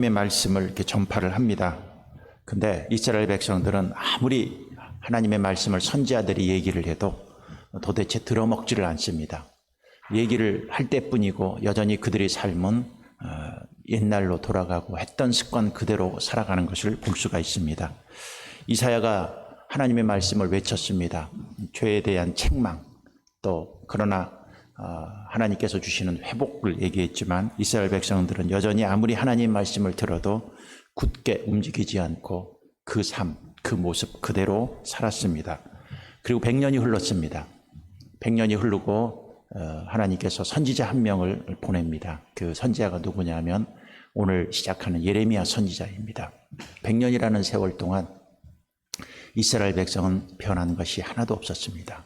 말씀을 이렇게 전파를 합니다. 근데 이스라엘 백성들은 아무리 하나님의 말씀을 선지자들이 얘기를 해도 도대체 들어먹지를 않습니다. 얘기를 할 때뿐이고 여전히 그들의 삶은 옛날로 돌아가고 했던 습관 그대로 살아가는 것을 볼 수가 있습니다. 이사야가 하나님의 말씀을 외쳤습니다. 죄에 대한 책망, 또 그러나 하나님께서 주시는 회복을 얘기했지만 이스라엘 백성들은 여전히 아무리 하나님 말씀을 들어도 굳게 움직이지 않고 그 삶, 그 모습 그대로 살았습니다. 그리고 100년이 흘렀습니다. 100년이 흐르고 하나님께서 선지자 한 명을 보냅니다. 그 선지자가 누구냐면 오늘 시작하는 예레미야 선지자입니다. 100년이라는 세월 동안 이스라엘 백성은 변한 것이 하나도 없었습니다.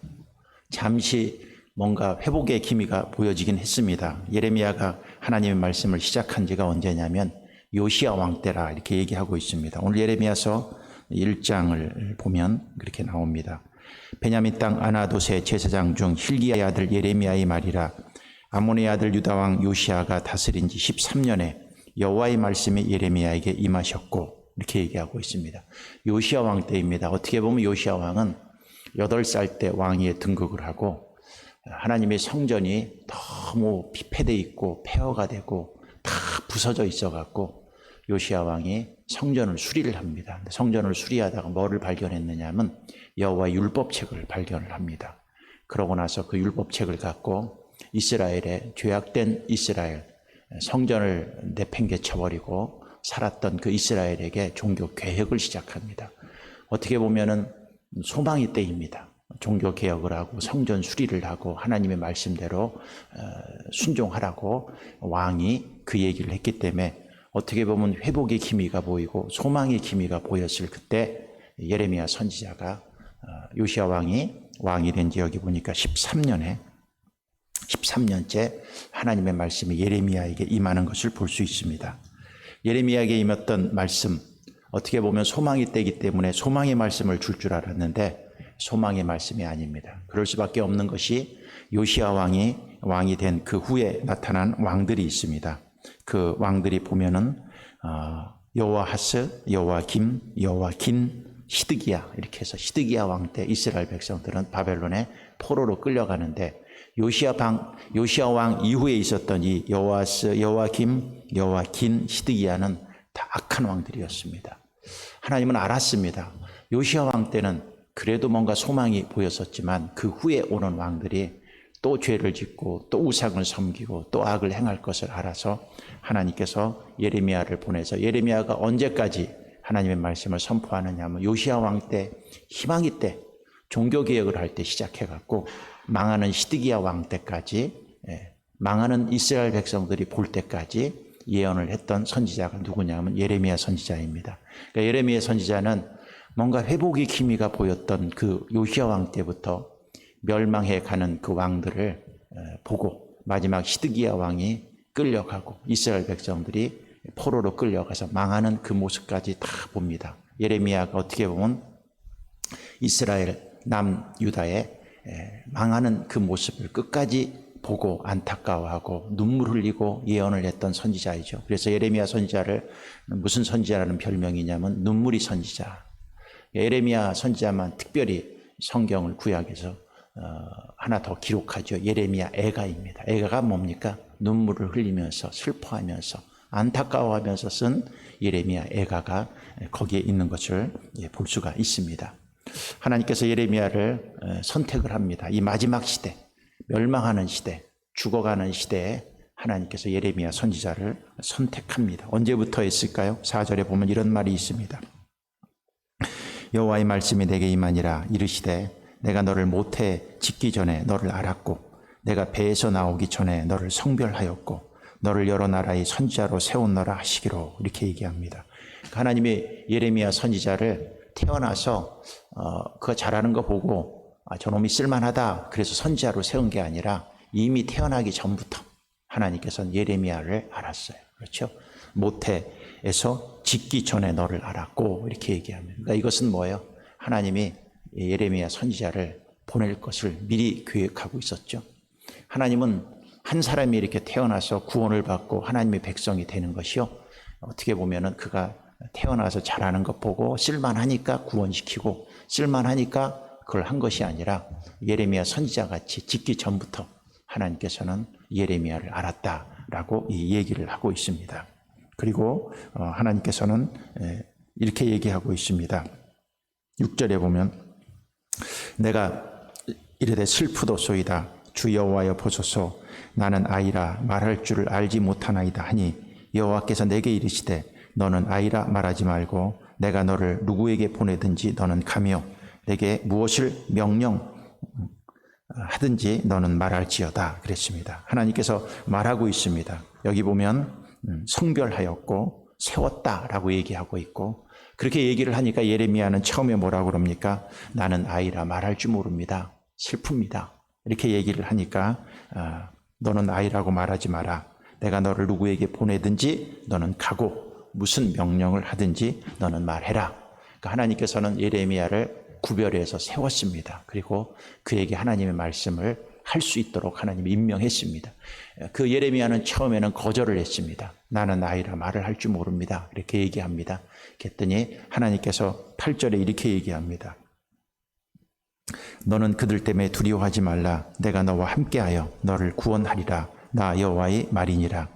잠시 뭔가 회복의 기미가 보여지긴 했습니다. 예레미야가 하나님의 말씀을 시작한 지가 언제냐면 요시야 왕 때라 이렇게 얘기하고 있습니다. 오늘 예레미야서 1장을 보면 그렇게 나옵니다. 베냐민 땅 아나돗의 제사장 중 hil기야의 아들 예레미야의 말이라. 아몬의 아들 유다 왕 요시야가 다스린 지 13년에 여호와의 말씀이 예레미야에게 임하셨고 이렇게 얘기하고 있습니다. 요시야 왕 때입니다. 어떻게 보면 요시야 왕은 8살 때 왕위에 등극을 하고 하나님의 성전이 너무 피폐되어 있고 폐허가 되고 다 부서져 있어갖고 요시야 왕이 성전을 수리를 합니다. 성전을 수리하다가 뭐를 발견했느냐 하면 여호와의 율법책을 발견을 합니다. 그러고 나서 그 율법책을 갖고 이스라엘의 죄악된 이스라엘, 성전을 내팽개쳐버리고 살았던 그 이스라엘에게 종교 개혁을 시작합니다. 어떻게 보면은 소망의 때입니다. 종교 개혁을 하고 성전 수리를 하고 하나님의 말씀대로 순종하라고 왕이 그 얘기를 했기 때문에 어떻게 보면 회복의 기미가 보이고 소망의 기미가 보였을 그때 예레미야 선지자가 요시야 왕이 된 지 여기 보니까 13년째 하나님의 말씀이 예레미야에게 임하는 것을 볼 수 있습니다. 예레미야에게 임했던 말씀, 어떻게 보면 소망의 때이기 때문에 소망의 말씀을 줄 알았는데 소망의 말씀이 아닙니다. 그럴 수밖에 없는 것이 요시야 왕이 된 그 후에 나타난 왕들이 있습니다. 그 왕들이 보면은 여호아하스, 여호아김, 여호아긴, 시드기야 이렇게 해서 시드기야 왕 때 이스라엘 백성들은 바벨론의 포로로 끌려가는데 요시야 왕 이후에 있었던 이 여호아스, 여호아김, 여호아긴, 시드기야는 다 악한 왕들이었습니다. 하나님은 알았습니다. 요시야 왕 때는 그래도 뭔가 소망이 보였었지만 그 후에 오는 왕들이 또 죄를 짓고 또 우상을 섬기고 또 악을 행할 것을 알아서 하나님께서 예레미야를 보내서 예레미야가 언제까지 하나님의 말씀을 선포하느냐 하면 요시야 왕 때 희망이 때 종교개혁을 할 때 시작해갖고 망하는 시드기야 왕 때까지 망하는 이스라엘 백성들이 볼 때까지 예언을 했던 선지자가 누구냐 하면 예레미야 선지자입니다. 그러니까 예레미야 선지자는 뭔가 회복의 기미가 보였던 그 요시야 왕 때부터 멸망해 가는 그 왕들을 보고 마지막 시드기야 왕이 끌려가고 이스라엘 백성들이 포로로 끌려가서 망하는 그 모습까지 다 봅니다. 예레미야가 어떻게 보면 이스라엘 남유다의 망하는 그 모습을 끝까지 보고 안타까워하고 눈물 흘리고 예언을 했던 선지자이죠. 그래서 예레미야 선지자를 무슨 선지자라는 별명이냐면 눈물이 선지자. 예레미야 선지자만 특별히 성경을 구약에서 하나 더 기록하죠. 예레미야 애가입니다. 애가가 뭡니까? 눈물을 흘리면서 슬퍼하면서 안타까워하면서 쓴 예레미야 애가가 거기에 있는 것을 볼 수가 있습니다. 하나님께서 예레미야를 선택을 합니다. 이 마지막 시대, 멸망하는 시대, 죽어가는 시대에 하나님께서 예레미야 선지자를 선택합니다. 언제부터 했을까요? 4절에 보면 이런 말이 있습니다. 여호와의 말씀이 내게 임하니라. 이르시되 내가 너를 모태 짓기 전에 너를 알았고 내가 배에서 나오기 전에 너를 성별하였고 너를 여러 나라의 선지자로 세웠노라 하시기로 이렇게 얘기합니다. 하나님이 예레미야 선지자를 태어나서 그가 잘하는 거 보고 저놈이 쓸만하다 그래서 선지자로 세운 게 아니라 이미 태어나기 전부터 하나님께서는 예레미야를 알았어요. 그렇죠? 모태에서 짓기 전에 너를 알았고 이렇게 얘기합니다. 그러니까 이것은 뭐예요? 하나님이 예레미야 선지자를 보낼 것을 미리 계획하고 있었죠. 하나님은 한 사람이 이렇게 태어나서 구원을 받고 하나님의 백성이 되는 것이요 어떻게 보면은 그가 태어나서 잘하는 것 보고 쓸만하니까 구원시키고 쓸만하니까 그걸 한 것이 아니라 예레미야 선지자같이 짓기 전부터 하나님께서는 예레미야를 알았다라고 이 얘기를 하고 있습니다. 그리고 하나님께서는 이렇게 얘기하고 있습니다. 6절에 보면 내가 이르되 슬프도소이다 주 여호와여 보소서 나는 아이라 말할 줄을 알지 못하나이다 하니 여호와께서 내게 이르시되 너는 아이라 말하지 말고 내가 너를 누구에게 보내든지 너는 가며 내게 무엇을 명령하든지 너는 말할지어다 그랬습니다. 하나님께서 말하고 있습니다. 여기 보면 성별하였고 세웠다라고 얘기하고 있고 그렇게 얘기를 하니까 예레미야는 처음에 뭐라고 그럽니까? 나는 아이라 말할 줄 모릅니다. 슬픕니다. 이렇게 얘기를 하니까 너는 아이라고 말하지 마라. 내가 너를 누구에게 보내든지 너는 가고 무슨 명령을 하든지 너는 말해라. 그러니까 하나님께서는 예레미야를 구별해서 세웠습니다. 그리고 그에게 하나님의 말씀을 할 수 있도록 하나님이 임명했습니다. 그 예레미야는 처음에는 거절을 했습니다. 나는 아이라 말을 할 줄 모릅니다. 이렇게 얘기합니다. 그랬더니 하나님께서 8절에 이렇게 얘기합니다. 너는 그들 때문에 두려워하지 말라. 내가 너와 함께하여 너를 구원하리라. 나 여호와의 말이니라.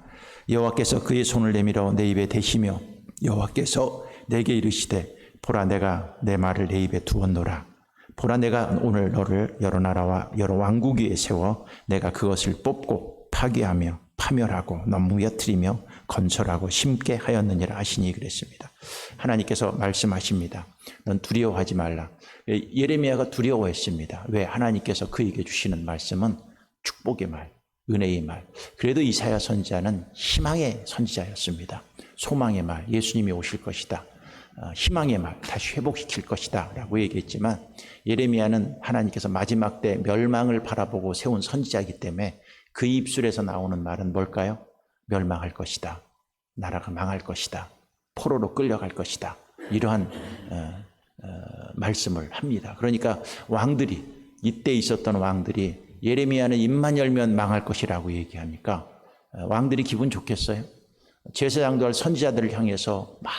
여호와께서 그의 손을 내밀어 내 입에 대시며 여호와께서 내게 이르시되 보라 내가 내 말을 내 입에 두었노라. 보라 내가 오늘 너를 여러 나라와 여러 왕국 위에 세워 내가 그것을 뽑고 파괴하며 파멸하고 넘무여뜨리며 건설하고 심게 하였느니라 하시니 그랬습니다. 하나님께서 말씀하십니다. 넌 두려워하지 말라. 예레미야가 두려워했습니다. 왜? 하나님께서 그에게 주시는 말씀은 축복의 말, 은혜의 말. 그래도 이사야 선지자는 희망의 선지자였습니다. 소망의 말, 예수님이 오실 것이다. 희망의 말, 다시 회복시킬 것이다 라고 얘기했지만 예레미야는 하나님께서 마지막 때 멸망을 바라보고 세운 선지자이기 때문에 그 입술에서 나오는 말은 뭘까요? 멸망할 것이다. 나라가 망할 것이다. 포로로 끌려갈 것이다. 이러한 말씀을 합니다. 그러니까 왕들이 이때 있었던 왕들이 예레미야는 입만 열면 망할 것이라고 얘기하니까 왕들이 기분 좋겠어요? 제사장들 선지자들을 향해서 막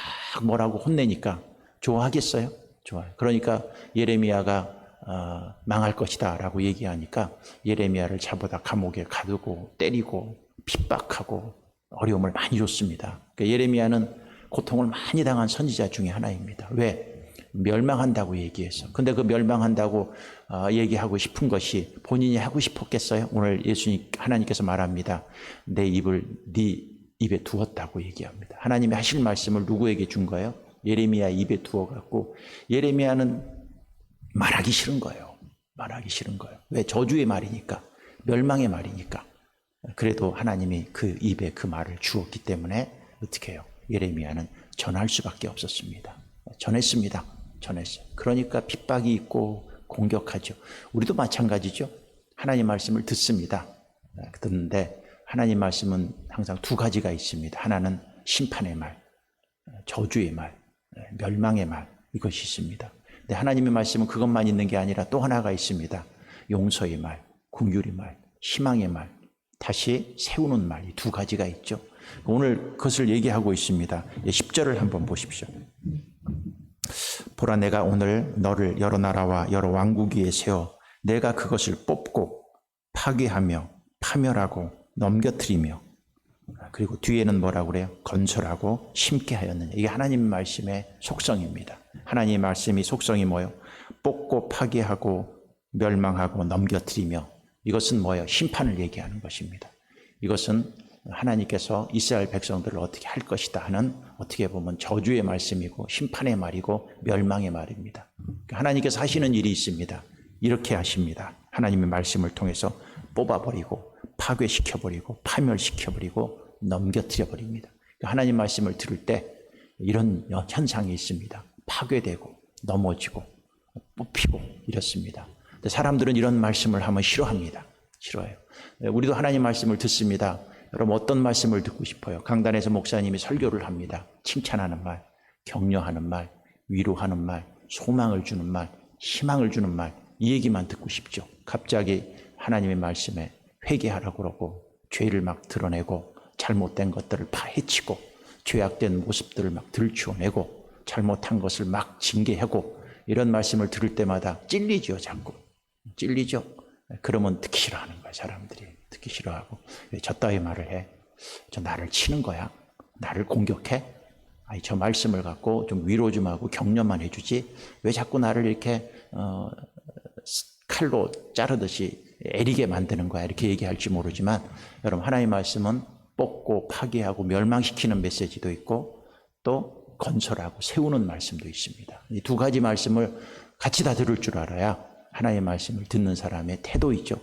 뭐라고 혼내니까 좋아하겠어요? 좋아요. 그러니까 예레미야가 망할 것이다 라고 얘기하니까 예레미야를 잡아다 감옥에 가두고 때리고 핍박하고 어려움을 많이 줬습니다. 그러니까 예레미야는 고통을 많이 당한 선지자 중에 하나입니다. 왜? 멸망한다고 얘기해서. 근데 그 멸망한다고 얘기하고 싶은 것이 본인이 하고 싶었겠어요? 오늘 예수님 하나님께서 말합니다. 내 입을 네 입에 두었다고 얘기합니다. 하나님이 하실 말씀을 누구에게 준 거예요? 예레미야 입에 두어갖고 예레미야는 말하기 싫은 거예요. 말하기 싫은 거예요. 왜? 저주의 말이니까. 멸망의 말이니까. 그래도 하나님이 그 입에 그 말을 주었기 때문에 어떻게 해요? 예레미야는 전할 수밖에 없었습니다. 전했습니다. 전했어요. 그러니까 핍박이 있고 공격하죠. 우리도 마찬가지죠. 하나님 말씀을 듣습니다. 듣는데 하나님 말씀은 항상 두 가지가 있습니다. 하나는 심판의 말, 저주의 말, 멸망의 말, 이것이 있습니다. 근데 하나님의 말씀은 그것만 있는 게 아니라 또 하나가 있습니다. 용서의 말, 긍휼의 말, 희망의 말, 다시 세우는 말, 이 두 가지가 있죠. 오늘 그것을 얘기하고 있습니다. 10절을 한번 보십시오. 보라 내가 오늘 너를 여러 나라와 여러 왕국 위에 세워 내가 그것을 뽑고 파괴하며 파멸하고 넘겨뜨리며 그리고 뒤에는 뭐라고 그래요? 건설하고 심게 하였느냐. 이게 하나님 말씀의 속성입니다. 하나님의 말씀이 속성이 뭐예요? 뽑고 파괴하고 멸망하고 넘겨뜨리며 이것은 뭐예요? 심판을 얘기하는 것입니다. 이것은 하나님께서 이스라엘 백성들을 어떻게 할 것이다 하는 어떻게 보면 저주의 말씀이고 심판의 말이고 멸망의 말입니다. 하나님께서 하시는 일이 있습니다. 이렇게 하십니다. 하나님의 말씀을 통해서 뽑아버리고 파괴시켜버리고 파멸시켜버리고 넘겨뜨려버립니다. 하나님 말씀을 들을 때 이런 현상이 있습니다. 파괴되고 넘어지고 뽑히고 이렇습니다. 근데 사람들은 이런 말씀을 하면 싫어합니다. 싫어해요. 우리도 하나님 말씀을 듣습니다. 여러분 어떤 말씀을 듣고 싶어요? 강단에서 목사님이 설교를 합니다. 칭찬하는 말, 격려하는 말, 위로하는 말, 소망을 주는 말, 희망을 주는 말, 이 얘기만 듣고 싶죠. 갑자기 하나님의 말씀에 회개하라고 그러고 죄를 막 드러내고 잘못된 것들을 파헤치고 죄악된 모습들을 막 들추어내고 잘못한 것을 막 징계하고 이런 말씀을 들을 때마다 찔리죠. 자꾸 찔리죠. 그러면 듣기 싫어하는 거야. 사람들이 듣기 싫어하고. 왜 저 따위 말을 해? 저 나를 치는 거야? 나를 공격해? 아니, 저 말씀을 갖고 좀 위로 좀 하고 격려만 해주지 왜 자꾸 나를 이렇게 칼로 자르듯이 애리게 만드는 거야? 이렇게 얘기할지 모르지만 여러분, 하나님의 말씀은 뽑고 파괴하고 멸망시키는 메시지도 있고 또 건설하고 세우는 말씀도 있습니다. 이 두 가지 말씀을 같이 다 들을 줄 알아야 하나님의 말씀을 듣는 사람의 태도이죠.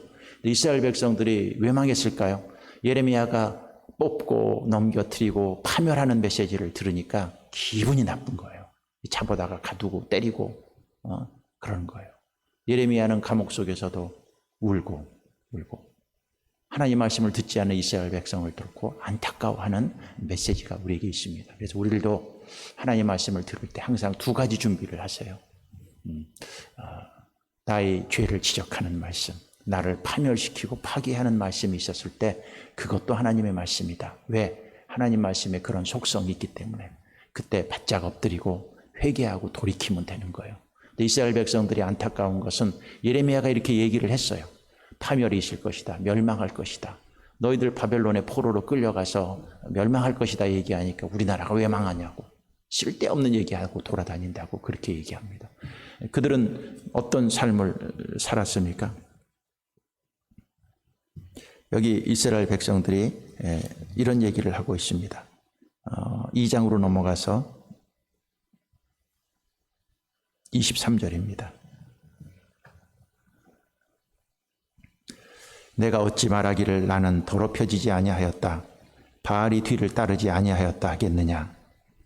이스라엘 백성들이 왜 망했을까요? 예레미야가 뽑고 넘겨뜨리고 파멸하는 메시지를 들으니까 기분이 나쁜 거예요. 잡아다가 가두고 때리고 그러는 거예요. 예레미야는 감옥 속에서도 울고 하나님 말씀을 듣지 않는 이스라엘 백성을 듣고 안타까워하는 메시지가 우리에게 있습니다. 그래서 우리들도 하나님 말씀을 들을 때 항상 두 가지 준비를 하세요. 나의 죄를 지적하는 말씀, 나를 파멸시키고 파괴하는 말씀이 있었을 때 그것도 하나님의 말씀이다. 왜? 하나님 말씀에 그런 속성이 있기 때문에 그때 바짝 엎드리고 회개하고 돌이키면 되는 거예요. 근데 이스라엘 백성들이 안타까운 것은 예레미야가 이렇게 얘기를 했어요. 파멸이 있을 것이다. 멸망할 것이다. 너희들 바벨론의 포로로 끌려가서 멸망할 것이다 얘기하니까 우리나라가 왜 망하냐고 쓸데없는 얘기하고 돌아다닌다고 그렇게 얘기합니다. 그들은 어떤 삶을 살았습니까? 여기 이스라엘 백성들이 이런 얘기를 하고 있습니다. 2장으로 넘어가서 23절입니다. 내가 어찌 말하기를 나는 더럽혀지지 아니하였다. 바알이 뒤를 따르지 아니하였다 하겠느냐.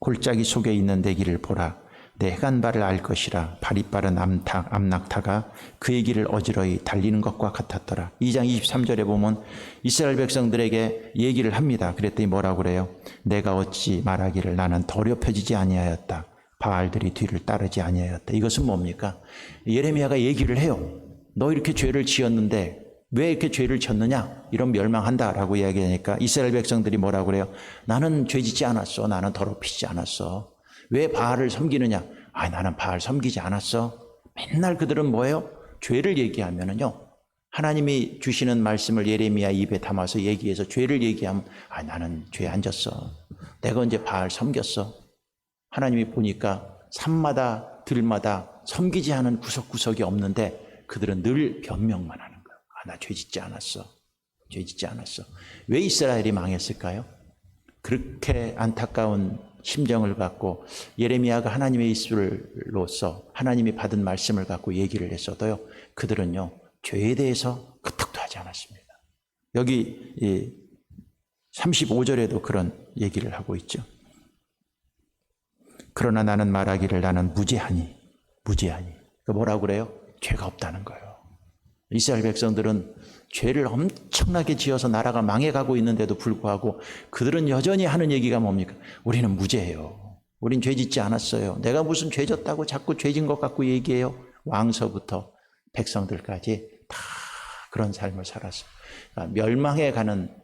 골짜기 속에 있는 내 길을 보라. 내 행한 바를 알 것이라. 발이 빠른 암낙타가 그의 길을 어지러이 달리는 것과 같았더라. 2장 23절에 보면 이스라엘 백성들에게 얘기를 합니다. 그랬더니 뭐라고 그래요? 내가 어찌 말하기를 나는 더럽혀지지 아니하였다. 바알들이 뒤를 따르지 아니하였다. 이것은 뭡니까? 예레미야가 얘기를 해요. 너 이렇게 죄를 지었는데 왜 이렇게 죄를 졌느냐? 이런 멸망한다라고 이야기하니까 이스라엘 백성들이 뭐라고 그래요? 나는 죄짓지 않았어. 나는 더럽히지 않았어. 왜 바알을 섬기느냐? 나는 바알 섬기지 않았어. 맨날 그들은 뭐예요? 죄를 얘기하면은요. 하나님이 주시는 말씀을 예레미야 입에 담아서 얘기해서 죄를 얘기하면 나는 죄 안 졌어. 내가 언제 바알 섬겼어? 하나님이 보니까 산마다 들마다 섬기지 않은 구석구석이 없는데 그들은 늘 변명만 하는 거예요. 나 죄짓지 않았어. 죄짓지 않았어. 왜 이스라엘이 망했을까요? 그렇게 안타까운 심정을 갖고 예레미야가 하나님의 입술로서 하나님이 받은 말씀을 갖고 얘기를 했어도요. 그들은요. 죄에 대해서 끄떡도 하지 않았습니다. 여기 35절에도 그런 얘기를 하고 있죠. 그러나 나는 말하기를 나는 무죄하니. 뭐라고 그래요? 죄가 없다는 거예요. 이스라엘 백성들은 죄를 엄청나게 지어서 나라가 망해가고 있는데도 불구하고 그들은 여전히 하는 얘기가 뭡니까? 우리는 무죄해요. 우린 죄 짓지 않았어요. 내가 무슨 죄 졌다고 자꾸 죄진 것 같고 얘기해요. 왕서부터 백성들까지 다 그런 삶을 살았어요. 그러니까 멸망해가는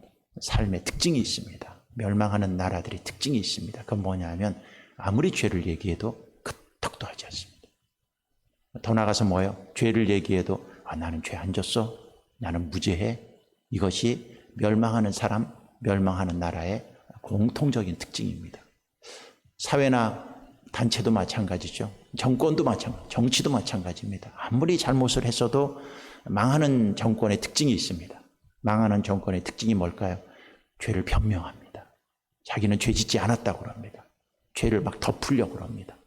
삶의 특징이 있습니다. 멸망하는 나라들의 특징이 있습니다. 그건 뭐냐면 아무리 죄를 얘기해도 끄떡도 하지 않습니다. 더 나가서 뭐예요? 죄를 얘기해도 나는 죄 안 졌어. 나는 무죄해. 이것이 멸망하는 사람, 멸망하는 나라의 공통적인 특징입니다. 사회나 단체도 마찬가지죠. 정권도 마찬가지, 정치도 마찬가지입니다. 아무리 잘못을 했어도 망하는 정권의 특징이 있습니다. 망하는 정권의 특징이 뭘까요? 죄를 변명합니다. 자기는 죄 짓지 않았다고 합니다. 죄를 막 덮으려고 합니다.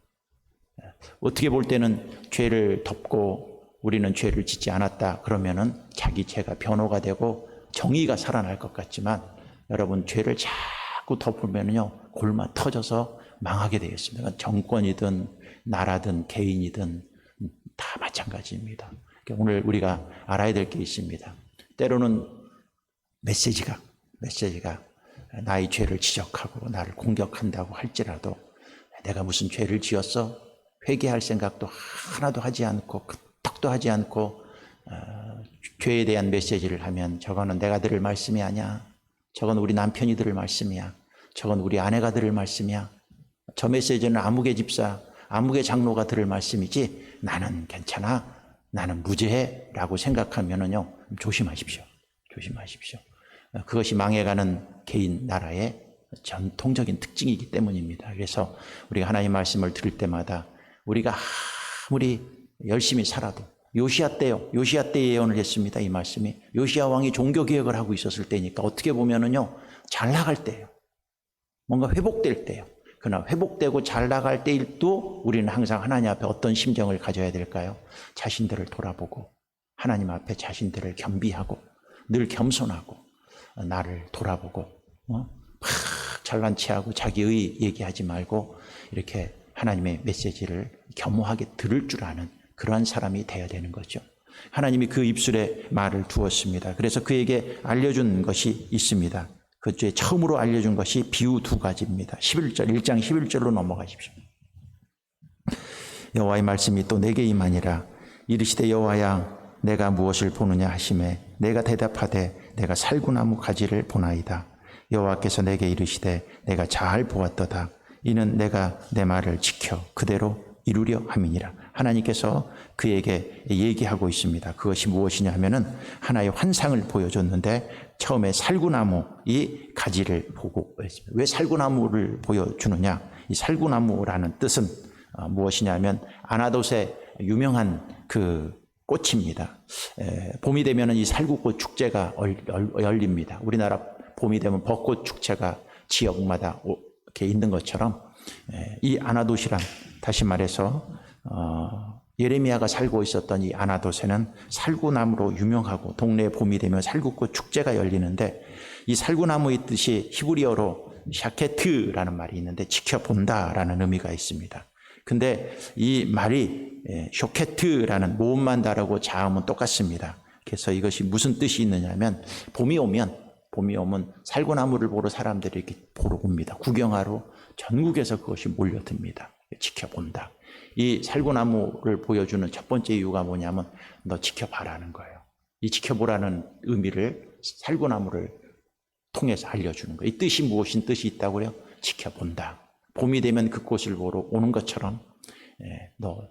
어떻게 볼 때는 죄를 덮고 우리는 죄를 짓지 않았다 그러면은 자기 죄가 변호가 되고 정의가 살아날 것 같지만 여러분 죄를 자꾸 덮으면요 골마 터져서 망하게 되겠습니다. 정권이든 나라든 개인이든 다 마찬가지입니다. 오늘 우리가 알아야 될 게 있습니다. 때로는 메시지가 나의 죄를 지적하고 나를 공격한다고 할지라도 내가 무슨 죄를 지었어? 회개할 생각도 하나도 하지 않고 턱도 하지 않고 죄에 대한 메시지를 하면 저거는 내가 들을 말씀이 아니야. 저건 우리 남편이 들을 말씀이야. 저건 우리 아내가 들을 말씀이야. 저 메시지는 아무개 집사, 아무개 장로가 들을 말씀이지 나는 괜찮아, 나는 무죄해 라고 생각하면은요, 조심하십시오. 조심하십시오. 그것이 망해가는 개인 나라의 전통적인 특징이기 때문입니다. 그래서 우리가 하나님 말씀을 들을 때마다 우리가 아무리 열심히 살아도, 요시야 때요, 요시야 때 예언을 했습니다. 이 말씀이 요시야 왕이 종교개혁을 하고 있었을 때니까 어떻게 보면은요, 잘 나갈 때예요. 뭔가 회복될 때예요. 그러나 회복되고 잘 나갈 때일도 우리는 항상 하나님 앞에 어떤 심정을 가져야 될까요? 자신들을 돌아보고 하나님 앞에 자신들을 겸비하고 늘 겸손하고 나를 돌아보고 막 잘난 체하고 자기의 얘기하지 말고 이렇게 하나님의 메시지를 겸허하게 들을 줄 아는 그러한 사람이 되어야 되는 거죠. 하나님이 그 입술에 말을 두었습니다. 그래서 그에게 알려준 것이 있습니다. 그 중에 처음으로 알려준 것이 비유 2가지입니다. 1장 11절로 넘어가십시오. 여호와의 말씀이 또 내게 임하니라. 이르시되 여호와야 내가 무엇을 보느냐 하시매 내가 대답하되 내가 살구나무 가지를 보나이다. 여호와께서 내게 이르시되 내가 잘 보았도다. 이는 내가 내 말을 지켜 그대로 이루려 함이니라. 하나님께서 그에게 얘기하고 있습니다. 그것이 무엇이냐 하면은 하나의 환상을 보여줬는데 처음에 살구나무 이 가지를 보고 있습니다. 왜 살구나무를 보여주느냐? 이 살구나무라는 뜻은 무엇이냐면 아나돗의 유명한 그 꽃입니다. 봄이 되면은 이 살구꽃 축제가 열립니다. 우리나라 봄이 되면 벚꽃 축제가 지역마다 이렇게 있는 것처럼 이 아나돗이란, 다시 말해서 예레미야가 살고 있었던 이 아나돗에는 살구나무로 유명하고 동네에 봄이 되면 살구꽃 축제가 열리는데, 이 살구나무의 뜻이 히브리어로 샤케트라는 말이 있는데 지켜본다라는 의미가 있습니다. 근데 이 말이 쇼케트라는 모음만 다르고 자음은 똑같습니다. 그래서 이것이 무슨 뜻이 있느냐면 봄이 오면 살구나무를 보러 사람들이 이렇게 보러 옵니다. 구경하러 전국에서 그것이 몰려듭니다. 지켜본다. 이 살구나무를 보여주는 첫 번째 이유가 뭐냐면 너 지켜봐라는 거예요. 이 지켜보라는 의미를 살구나무를 통해서 알려주는 거예요. 이 뜻이 무엇인 뜻이 있다고요? 지켜본다. 봄이 되면 그 꽃을 보러 오는 것처럼 너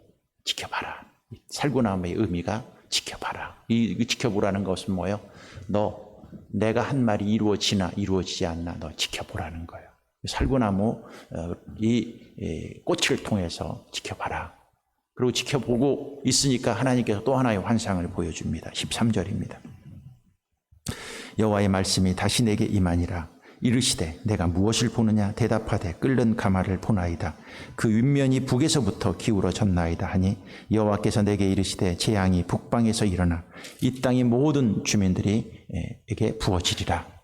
지켜봐라. 살구나무의 의미가 지켜봐라. 이 지켜보라는 것은 뭐예요? 너 내가 한 말이 이루어지나 이루어지지 않나 너 지켜보라는 거예요. 살구나무 이 꽃을 통해서 지켜봐라. 그리고 지켜보고 있으니까 하나님께서 또 하나의 환상을 보여줍니다. 13절입니다. 여호와의 말씀이 다시 내게 임하니라. 이르시되 내가 무엇을 보느냐? 대답하되 끓는 가마를 보나이다. 그 윗면이 북에서부터 기울어졌나이다 하니 여호와께서 내게 이르시되 재앙이 북방에서 일어나 이 땅의 모든 주민들에게 부어지리라.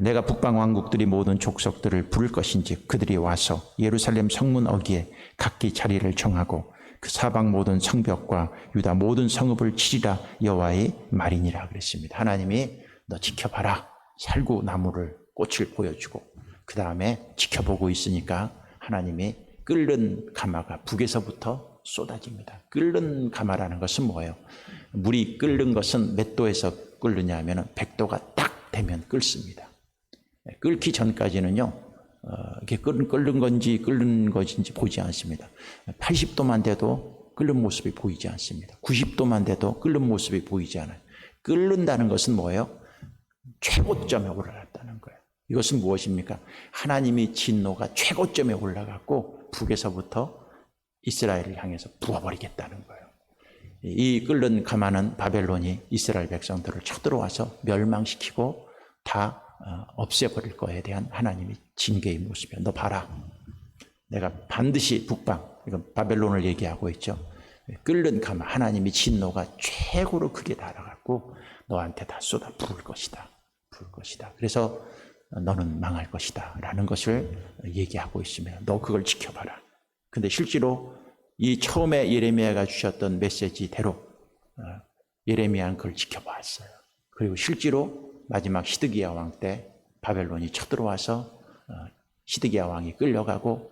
내가 북방 왕국들이 모든 족속들을 부를 것인지 그들이 와서 예루살렘 성문 어귀에 각기 자리를 정하고 그 사방 모든 성벽과 유다 모든 성읍을 치리라. 여호와의 말이니라 그랬습니다. 하나님이 너 지켜봐라. 살구나무를 꽃을 보여주고 그 다음에 지켜보고 있으니까 하나님이 끓는 가마가 북에서부터 쏟아집니다. 끓는 가마라는 것은 뭐예요? 물이 끓는 것은 몇 도에서 끓느냐 하면 100도가 딱 되면 끓습니다. 끓기 전까지는요, 이게 끓는 건지 끓는 것인지 보지 않습니다. 80도만 돼도 끓는 모습이 보이지 않습니다. 90도만 돼도 끓는 모습이 보이지 않아요. 끓는다는 것은 뭐예요? 최고점에 올라갔다는 거예요. 이것은 무엇입니까? 하나님의 진노가 최고점에 올라갔고 북에서부터 이스라엘을 향해서 부어버리겠다는 거예요. 이 끓는 가마는 바벨론이 이스라엘 백성들을 쳐들어와서 멸망시키고 다 없애버릴 거에 대한 하나님의 징계의 모습이야. 너 봐라. 내가 반드시 북방, 이건 바벨론을 얘기하고 있죠. 끓는 가마, 하나님의 진노가 최고로 크게 달아갖고 너한테 다 쏟아 부을 것이다. 부을 것이다. 그래서 너는 망할 것이다 라는 것을 얘기하고 있으면 너 그걸 지켜봐라. 근데 실제로 이 처음에 예레미야가 주셨던 메시지대로 예레미야는 그걸 지켜봤어요. 그리고 실제로 마지막 시드기야 왕 때 바벨론이 쳐들어와서 시드기야 왕이 끌려가고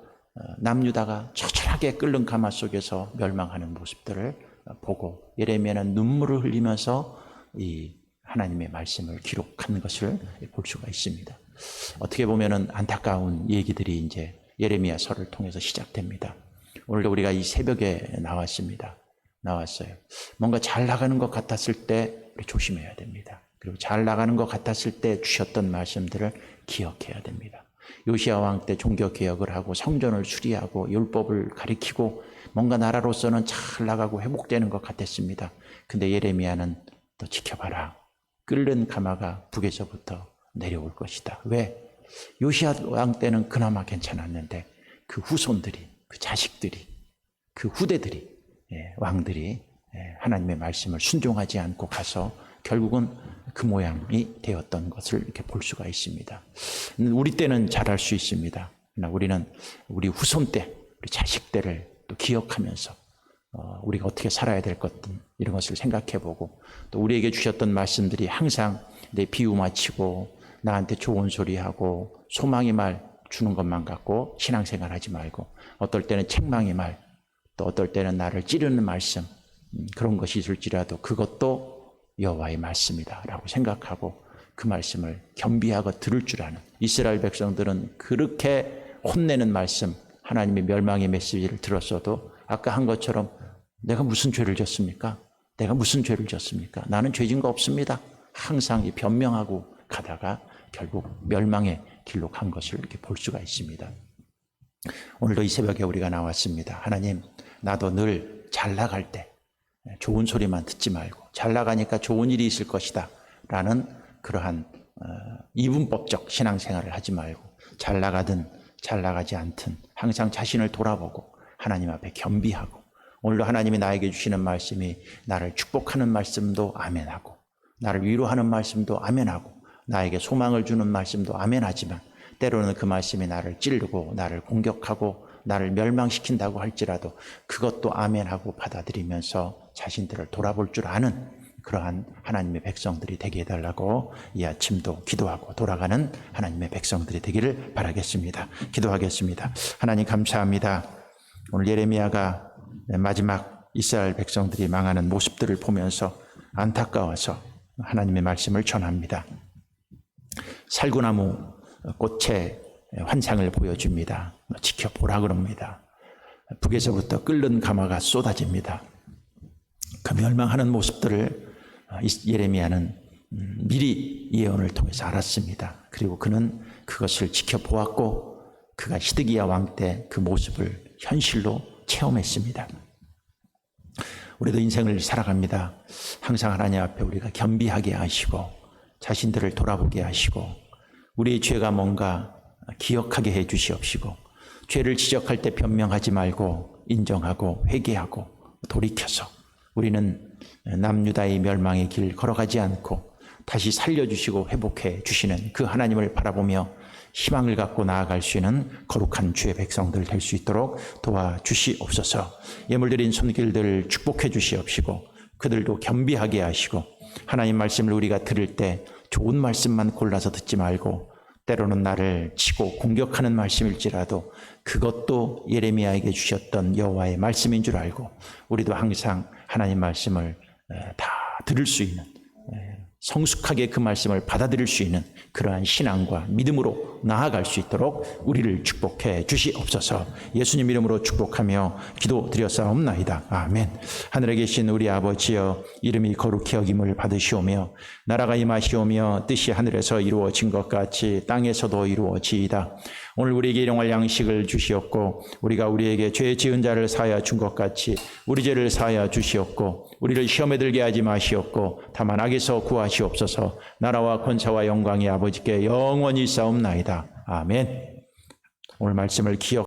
남유다가 처절하게 끓는 가마 속에서 멸망하는 모습들을 보고 예레미야는 눈물을 흘리면서 이 하나님의 말씀을 기록한 것을 볼 수가 있습니다. 어떻게 보면은 안타까운 얘기들이 이제 예레미야서를 통해서 시작됩니다. 오늘도 우리가 이 새벽에 나왔어요. 뭔가 잘 나가는 것 같았을 때 우리 조심해야 됩니다. 그리고 잘 나가는 것 같았을 때 주셨던 말씀들을 기억해야 됩니다. 요시야 왕 때 종교개혁을 하고 성전을 수리하고 율법을 가리키고 뭔가 나라로서는 잘 나가고 회복되는 것 같았습니다. 근데 예레미야는 또 지켜봐라. 끓는 가마가 북에서부터 내려올 것이다. 왜? 요시야 왕 때는 그나마 괜찮았는데 그 후손들이, 그 자식들이, 그 후대들이, 왕들이 하나님의 말씀을 순종하지 않고 가서 결국은 그 모양이 되었던 것을 이렇게 볼 수가 있습니다. 우리 때는 잘할 수 있습니다. 그러나 우리는 우리 후손 때, 우리 자식 때를 또 기억하면서 우리가 어떻게 살아야 될 것 이런 것을 생각해보고 또 우리에게 주셨던 말씀들이 항상 내 비유 맞히고 나한테 좋은 소리하고 소망의 말 주는 것만 갖고 신앙생활 하지 말고 어떨 때는 책망의 말 또 어떨 때는 나를 찌르는 말씀 그런 것이 있을지라도 그것도 여호와의 말씀이다 라고 생각하고 그 말씀을 겸비하고 들을 줄 아는 이스라엘 백성들은 그렇게 혼내는 말씀 하나님의 멸망의 메시지를 들었어도 아까 한 것처럼 내가 무슨 죄를 졌습니까? 내가 무슨 죄를 졌습니까? 나는 죄진 거 없습니다. 항상 변명하고 가다가 결국 멸망의 길로 간 것을 이렇게 볼 수가 있습니다. 오늘도 이 새벽에 우리가 나왔습니다. 하나님, 나도 늘 잘 나갈 때 좋은 소리만 듣지 말고 잘 나가니까 좋은 일이 있을 것이다 라는 그러한 이분법적 신앙생활을 하지 말고 잘 나가든 잘 나가지 않든 항상 자신을 돌아보고 하나님 앞에 겸비하고 오늘도 하나님이 나에게 주시는 말씀이 나를 축복하는 말씀도 아멘하고 나를 위로하는 말씀도 아멘하고 나에게 소망을 주는 말씀도 아멘하지만 때로는 그 말씀이 나를 찌르고 나를 공격하고 나를 멸망시킨다고 할지라도 그것도 아멘하고 받아들이면서 자신들을 돌아볼 줄 아는 그러한 하나님의 백성들이 되게 해달라고 이 아침도 기도하고 돌아가는 하나님의 백성들이 되기를 바라겠습니다. 기도하겠습니다. 하나님 감사합니다. 오늘 예레미야가 마지막 이스라엘 백성들이 망하는 모습들을 보면서 안타까워서 하나님의 말씀을 전합니다. 살구나무 꽃의 환상을 보여줍니다. 지켜보라 그럽니다. 북에서부터 끓는 가마가 쏟아집니다. 그 멸망하는 모습들을 예레미야는 미리 예언을 통해서 알았습니다. 그리고 그는 그것을 지켜보았고 그가 시드기야 왕 때 그 모습을 현실로 체험했습니다. 우리도 인생을 살아갑니다. 항상 하나님 앞에 우리가 겸비하게 하시고 자신들을 돌아보게 하시고 우리의 죄가 뭔가 기억하게 해 주시옵시고 죄를 지적할 때 변명하지 말고 인정하고 회개하고 돌이켜서 우리는 남유다의 멸망의 길 걸어가지 않고 다시 살려주시고 회복해 주시는 그 하나님을 바라보며 희망을 갖고 나아갈 수 있는 거룩한 주의 백성들 될 수 있도록 도와주시옵소서. 예물드린 손길들 축복해 주시옵시고 그들도 겸비하게 하시고 하나님 말씀을 우리가 들을 때 좋은 말씀만 골라서 듣지 말고 때로는 나를 치고 공격하는 말씀일지라도 그것도 예레미야에게 주셨던 여호와의 말씀인 줄 알고 우리도 항상 하나님 말씀을 다 들을 수 있는 성숙하게 그 말씀을 받아들일 수 있는 그러한 신앙과 믿음으로 나아갈 수 있도록 우리를 축복해 주시옵소서. 예수님 이름으로 축복하며 기도드렸사옵나이다. 아멘. 하늘에 계신 우리 아버지여 이름이 거룩히 여김을 받으시오며 나라가 임하시오며 뜻이 하늘에서 이루어진 것 같이 땅에서도 이루어지이다. 오늘 우리에게 일용할 양식을 주시옵고 우리가 우리에게 죄 지은 자를 사하여 준 것 같이 우리 죄를 사하여 주시옵고 우리를 시험에 들게 하지 마시옵고 다만 악에서 구하시옵소서. 나라와 권세와 영광이 아버지께 영원히 있사옵나이다. 아멘. 오늘 말씀을 기억